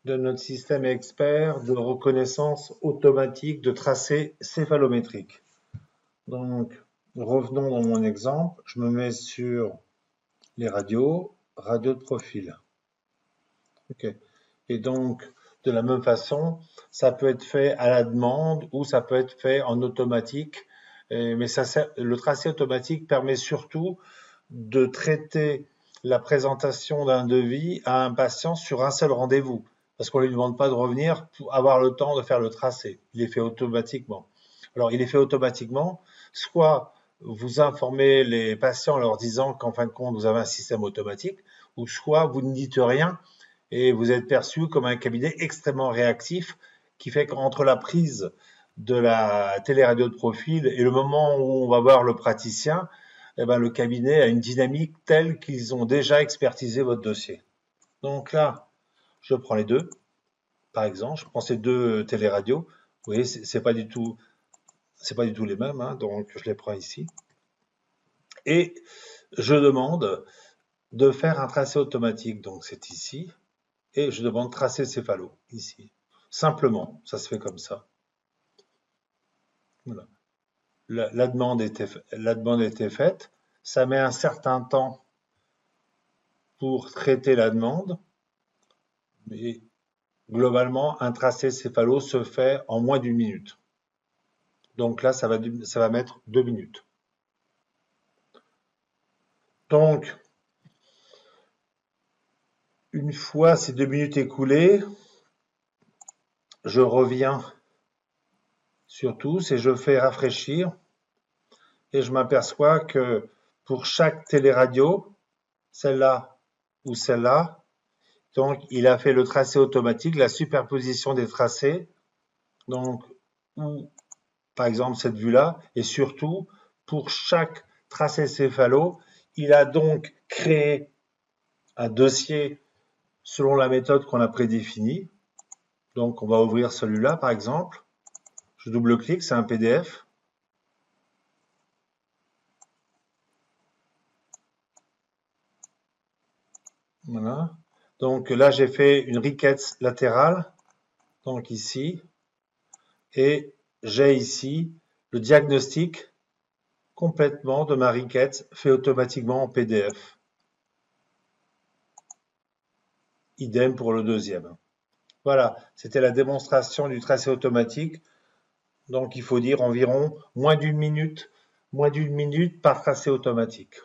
de notre système expert de reconnaissance automatique de tracés céphalométriques. Donc, revenons dans mon exemple. Je me mets sur les radios de profil. Ok. Et donc, de la même façon, ça peut être fait à la demande ou ça peut être fait en automatique. Mais le tracé automatique permet surtout de traiter la présentation d'un devis à un patient sur un seul rendez-vous. Parce qu'on ne lui demande pas de revenir pour avoir le temps de faire le tracé. Il est fait automatiquement. Alors, il est fait automatiquement. Soit vous informez les patients en leur disant qu'en fin de compte, vous avez un système automatique, ou soit vous ne dites rien et vous êtes perçu comme un cabinet extrêmement réactif qui fait qu'entre la prise de la téléradio de profil et le moment où on va voir le praticien, eh ben, le cabinet a une dynamique telle qu'ils ont déjà expertisé votre dossier. Donc là, je prends les deux, par exemple, je prends ces deux téléradios. Vous voyez, c'est pas du tout les mêmes, hein, donc je les prends ici. Et je demande de faire un tracé automatique, donc c'est ici, et je demande tracé céphalo, ici. Simplement, ça se fait comme ça. Voilà. La demande était faite, ça met un certain temps pour traiter la demande, mais globalement, un tracé céphalo se fait en moins d'une minute. Donc là, ça va mettre 2 minutes. Donc, une fois ces 2 minutes écoulées, je reviens sur tous et je fais rafraîchir et je m'aperçois que pour chaque téléradio, celle-là ou celle-là, donc il a fait le tracé automatique, la superposition des tracés, donc ou par exemple cette vue-là, et surtout pour chaque tracé céphalo, il a donc créé un dossier selon la méthode qu'on a prédéfinie. Donc on va ouvrir celui-là par exemple. Je double-clique, c'est un PDF. Voilà. Donc là, j'ai fait une requête latérale, donc ici, et j'ai ici le diagnostic complètement de ma requête fait automatiquement en PDF. Idem pour le deuxième. Voilà, c'était la démonstration du tracé automatique. Donc il faut dire environ moins d'une minute par tracé automatique.